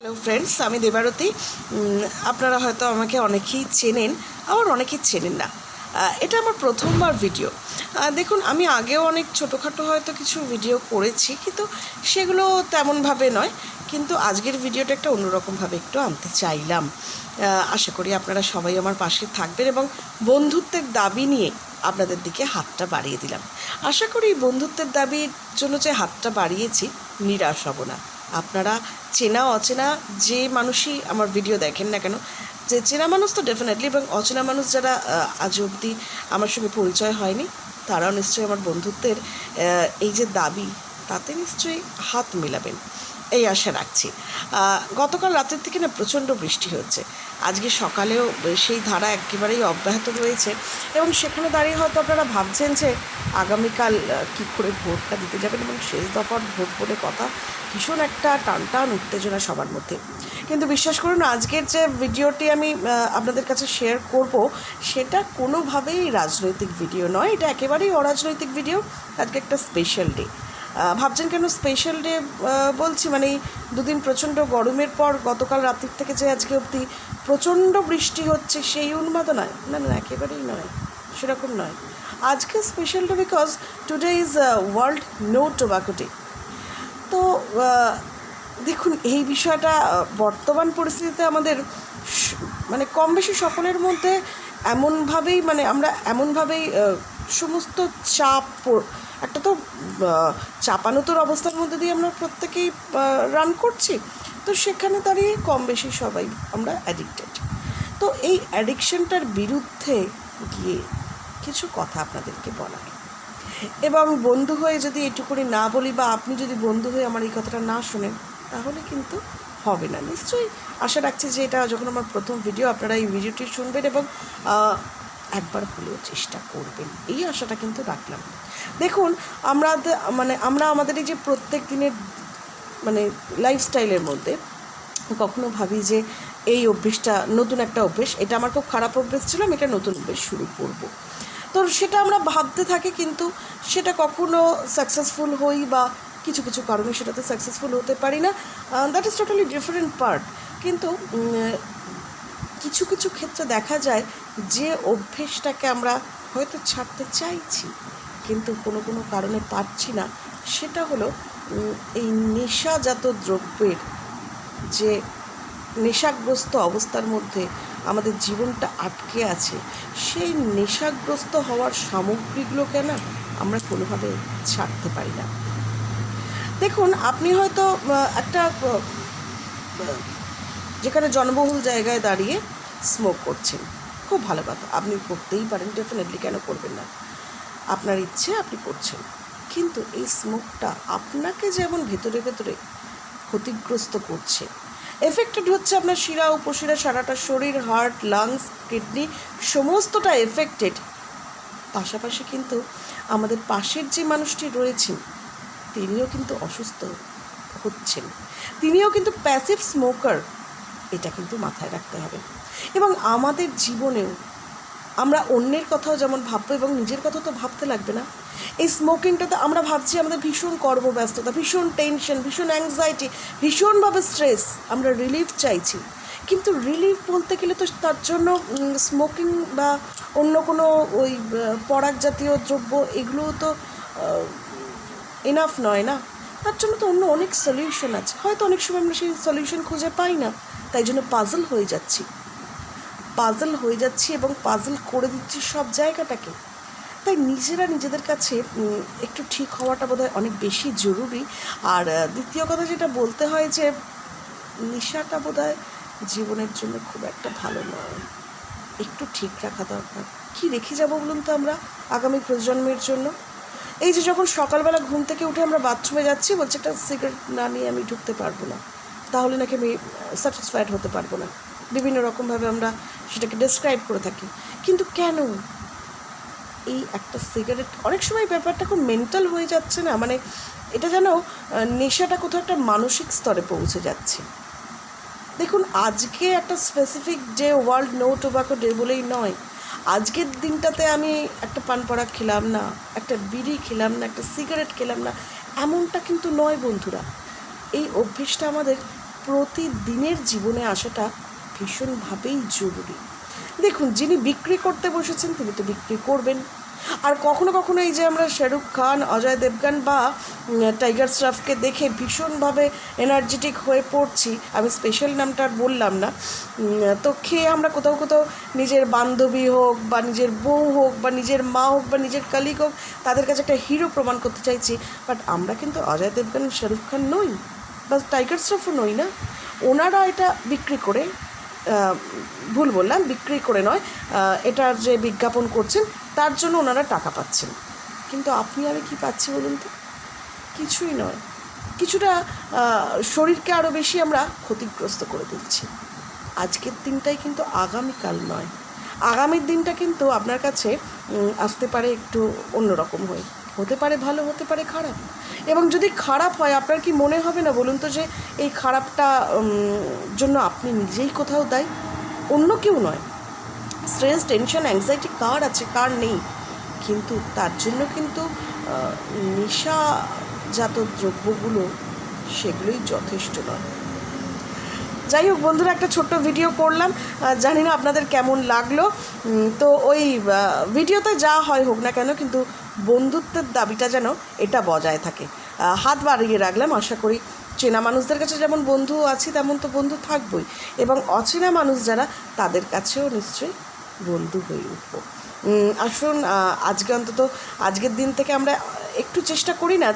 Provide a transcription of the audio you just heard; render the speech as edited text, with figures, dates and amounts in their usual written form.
Hello friends, আমি দেবারতী। আপনারা হয়তো আমাকে অনেকেই চেনেন, আবার অনেকেই চেনেন না। এটা আমার প্রথমবার ভিডিও। দেখুন, আমি আগেও অনেক ছোটোখাটো হয়তো কিছু ভিডিও করেছি, কিন্তু সেগুলো তেমনভাবে নয়। কিন্তু আজকের ভিডিওটা একটা অন্যরকমভাবে একটু আনতে চাইলাম। আশা করি আপনারা সবাই আমার পাশে থাকবেন এবং বন্ধুত্বের দাবি নিয়ে আপনাদের দিকে হাতটা বাড়িয়ে দিলাম। আশা করি বন্ধুত্বের দাবির জন্য যে হাতটা বাড়িয়েছি, নিরাশ হব না। আপনারা চেনা অচেনা যে মানুষই আমার ভিডিও দেখেন না কেন, যে চেনা মানুষ তো ডেফিনেটলি, এবং অচেনা মানুষ যারা আজ অবধি আমার সঙ্গে পরিচয় হয়নি, তারাও নিশ্চয়ই আমার বন্ধুত্বের এই যে দাবি, তাতে নিশ্চয়ই হাত মেলাবেন, এই আশা রাখছি। গতকাল রাতের থেকে না প্রচণ্ড বৃষ্টি হচ্ছে। আজকে সকালেও সেই ধারা একেবারেই অব্যাহত রয়েছে, এবং সেখানে দাঁড়িয়ে হয়তো আপনারা ভাবছেন যে আগামীকাল কী করে ভোটটা দিতে যাবেন, এবং শেষ দফার ভোট বলে কথা, ভীষণ একটা টানটান উত্তেজনা সবার মধ্যে। কিন্তু বিশ্বাস করুন, আজকের যে ভিডিওটি আমি আপনাদের কাছে শেয়ার করব, সেটা কোনোভাবেই রাজনৈতিক ভিডিও নয়। এটা একেবারেই অরাজনৈতিক ভিডিও। আজকে একটা স্পেশাল ডে। ভাবছেন কেন স্পেশাল ডে বলছি? মানে এই দুদিন প্রচণ্ড গরমের পর গতকাল রাত্রির থেকে যে আজকে অবধি প্রচণ্ড বৃষ্টি হচ্ছে, সেই উন্মাদনায়? না না, একেবারেই নয়, সেরকম নয়। আজকে special day because today is world no tobacco day. তো দেখুন, এই বিষয়টা বর্তমান পরিস্থিতিতে আমাদের মানে কম বেশি সকলের মধ্যে এমনভাবেই, মানে আমরা এমনভাবেই সমস্ত চাপ, একটা তো চাপানোতর অবস্থার মধ্যে দিয়ে আমরা প্রত্যেকেই রান করছি। তো সেখানে দাঁড়িয়ে কম বেশি সবাই আমরা অ্যাডিক্টেড। তো এই অ্যাডিকশনটার বিরুদ্ধে গিয়ে কিছু কথা আপনাদেরকে বলা, এবং বন্ধু হয়ে যদি এটুকুনি না বলি, বা আপনি যদি বন্ধু হয়ে আমার এই কথাটা না শোনেন, তাহলে কিন্তু হবে না। নিশ্চয়ই আশা রাখছি যে এটা যখন আমার প্রথম ভিডিও, আপনারা এই ভিডিওটি শুনবেন এবং একবার হলেও চেষ্টা করবেন, এই আশাটা কিন্তু রাখলাম। দেখুন, আমরা আমাদের এই যে প্রত্যেক দিনের মানে লাইফস্টাইলের মধ্যে কখনো ভাবি যে এই অভ্যেসটা নতুন একটা অভ্যেস, এটা আমার খুব খারাপ অভ্যেস ছিল, আমি এটা নতুন অভ্যেস শুরু করব। তো সেটা আমরা ভাবতে থাকি, কিন্তু সেটা কখনো সাকসেসফুল হই, বা কিছু কিছু কারণে সেটাতে সাকসেসফুল হতে পারি না। That is totally different part. কিন্তু কিছু কিছু ক্ষেত্রে দেখা যায় যে অভ্যেসটাকে আমরা হয়তো ছাড়তে চাইছি, কিন্তু কোনো কোনো কারণে পারছি না। সেটা হলো এই নেশাজাত দ্রব্যের যে নেশাগ্রস্ত অবস্থার মধ্যে আমাদের জীবনটা আটকে আছে, সেই নেশাগ্রস্ত হওয়ার সামগ্রীগুলোকে না আমরা কোনোভাবে ছাড়তে পারি না। দেখুন, আপনি হয়তো একটা যেখানে জনবহুল জায়গায় দাঁড়িয়ে স্মোক করছেন, খুব ভালো কথা, আপনি করতেই পারেন, ডেফিনেটলি, কেন করবেন না? আপনার ইচ্ছে, আপনি করছেন। কিন্তু এই স্মোকটা আপনাকে যেমন ভেতরে ভেতরে ক্ষতিগ্রস্ত করছে, এফেক্টেড হচ্ছে আপনার শিরা উপশিরা, সারাটা শরীর, হার্ট, লাংস, কিডনি, সমস্তটা এফেক্টেড। পাশাপাশি কিন্তু আমাদের পাশের যে মানুষটি রয়েছেন, তিনিও কিন্তু অসুস্থ হচ্ছেন, তিনিও কিন্তু প্যাসিভ স্মোকার। এটা কিন্তু মাথায় রাখতে হবে। এবং আমাদের জীবনেও আমরা অন্যের কথাও যেমন ভাববো, এবং নিজের কথা তো ভাবতে লাগবে না? এই স্মোকিংটাতে আমরা ভাবছি আমাদের ভীষণ কর্মব্যস্ততা, ভীষণ টেনশন, ভীষণ অ্যাংজাইটি, ভীষণভাবে স্ট্রেস, আমরা রিলিফ চাইছি। কিন্তু রিলিফ বলতে গেলে তো তার জন্য স্মোকিং বা অন্য কোনো ওই পরাগ জাতীয় দ্রব্য, এগুলোও তো এনাফ নয় না। তার জন্য তো অন্য অনেক সলিউশন আছে, হয়তো অনেক সময় আমরা সেই সলিউশন খুঁজে পাই না, তাই জন্য পাজল হয়ে যাচ্ছি এবং পাজল করে দিচ্ছি সব জায়গাটাকে। তাই নিজেরা নিজেদের কাছে একটু ঠিক হওয়াটা বোধহয় অনেক বেশি জরুরি। আর দ্বিতীয় কথা যেটা বলতে হয়, যে নেশাটা বোধহয় জীবনের জন্য খুব একটা ভালো নয়, একটু ঠিক রাখা দরকার। কি রেখে যাব বলুন তো আমরা আগামী প্রজন্মের জন্য? এই যে যখন সকালবেলা ঘুম থেকে উঠে আমরা বাথরুমে যাচ্ছি, বলছে একটা সিগারেট না নিয়ে আমি ঢুকতে পারবো না, তাহলে নাকি আমি স্যাটিসফাইড হতে পারবো না। বিভিন্ন রকমভাবে আমরা সেটাকে ডেসক্রাইব করে থাকি। কিন্তু কেন? এই একটা সিগারেট, অনেক সময় ব্যাপারটা খুব মেন্টাল হয়ে যাচ্ছে না, মানে এটা যেন নেশাটা কোথাও একটা মানসিক স্তরে পৌঁছে যাচ্ছে। দেখুন, আজকে একটা specific day, world no tobacco day বলেই নয়, আজকের দিনটাতে আমি একটা পান পরাগ খেলাম না, একটা বিড়ি খেলাম না, একটা সিগারেট খেলাম না, এমনটা কিন্তু নয় বন্ধুরা। এই অভ্যেসটা আমাদের প্রতিদিনের জীবনে আসাটা ভীষণভাবেই জরুরি। দেখুন, যিনি বিক্রি করতে বসেছেন তিনি তো বিক্রি করবেন। আর কখনো কখনো এই যে আমরা শাহরুখ খান, অজয় দেবগান বা টাইগার শ্রফকে দেখে ভীষণভাবে এনার্জেটিক হয়ে পড়ছি, আমি স্পেশাল নামটা আর বললাম না, তো খেয়ে আমরা কোথাও কোথাও নিজের বান্ধবী হোক বা নিজের বউ হোক বা নিজের মা হোক বা নিজের কালিগ হোক, তাদের কাছে একটা হিরো প্রমাণ করতে চাইছি। বাট আমরা কিন্তু অজয় দেবগান, শাহরুখ খান নই বা টাইগার শ্রফও নই না। ওনারা এটা বিক্রি করে, ভুল বললাম, বিক্রি করে নয়, এটার যে বিজ্ঞাপন করছেন তার জন্য ওনারা টাকা পাচ্ছেন। কিন্তু আপনি আমি কি পাচ্ছি বলুন তো? কিছুই নয়। কিছুটা শরীরকে আরও বেশি আমরা ক্ষতিগ্রস্ত করে দিচ্ছি। আজকের দিনটাই কিন্তু আগামীকাল নয়। আগামীর দিনটা কিন্তু আপনার কাছে আসতে পারে একটু অন্যরকম হয়ে, হতে পারে ভালো, হতে পারে খারাপ। এবং যদি খারাপ হয়, আপনার কি মনে হবে না বলুন তো যে এই খারাপটা জন্য আপনি নিজেই কোথাও দায়ী, অন্য কেউ নয়। স্ট্রেস, টেনশন, অ্যাংজাইটি কার আছে, কার নেই? কিন্তু তার জন্য কিন্তু নেশাজাত দ্রব্যগুলো সেগুলোই যথেষ্ট নয়। যাই হোক বন্ধুরা, একটা ছোট্ট ভিডিও করলাম, জানি না আপনাদের কেমন লাগলো। তো ওই ভিডিওতে যা হয় হোক না কেন, কিন্তু বন্ধুত্বের দাবিটা যেন এটা বজায় থাকে। হাত বাড়িয়ে রাখলাম, আশা করি চেনা মানুষদের কাছে যেমন বন্ধু আছি তেমন তো বন্ধু থাকবই, এবং অচেনা মানুষ যারা তাদের কাছেও নিশ্চয়ই বন্ধু হয়ে উঠব। আসুন আজকে অন্তত আজকের দিন থেকে আমরা একটু চেষ্টা করি না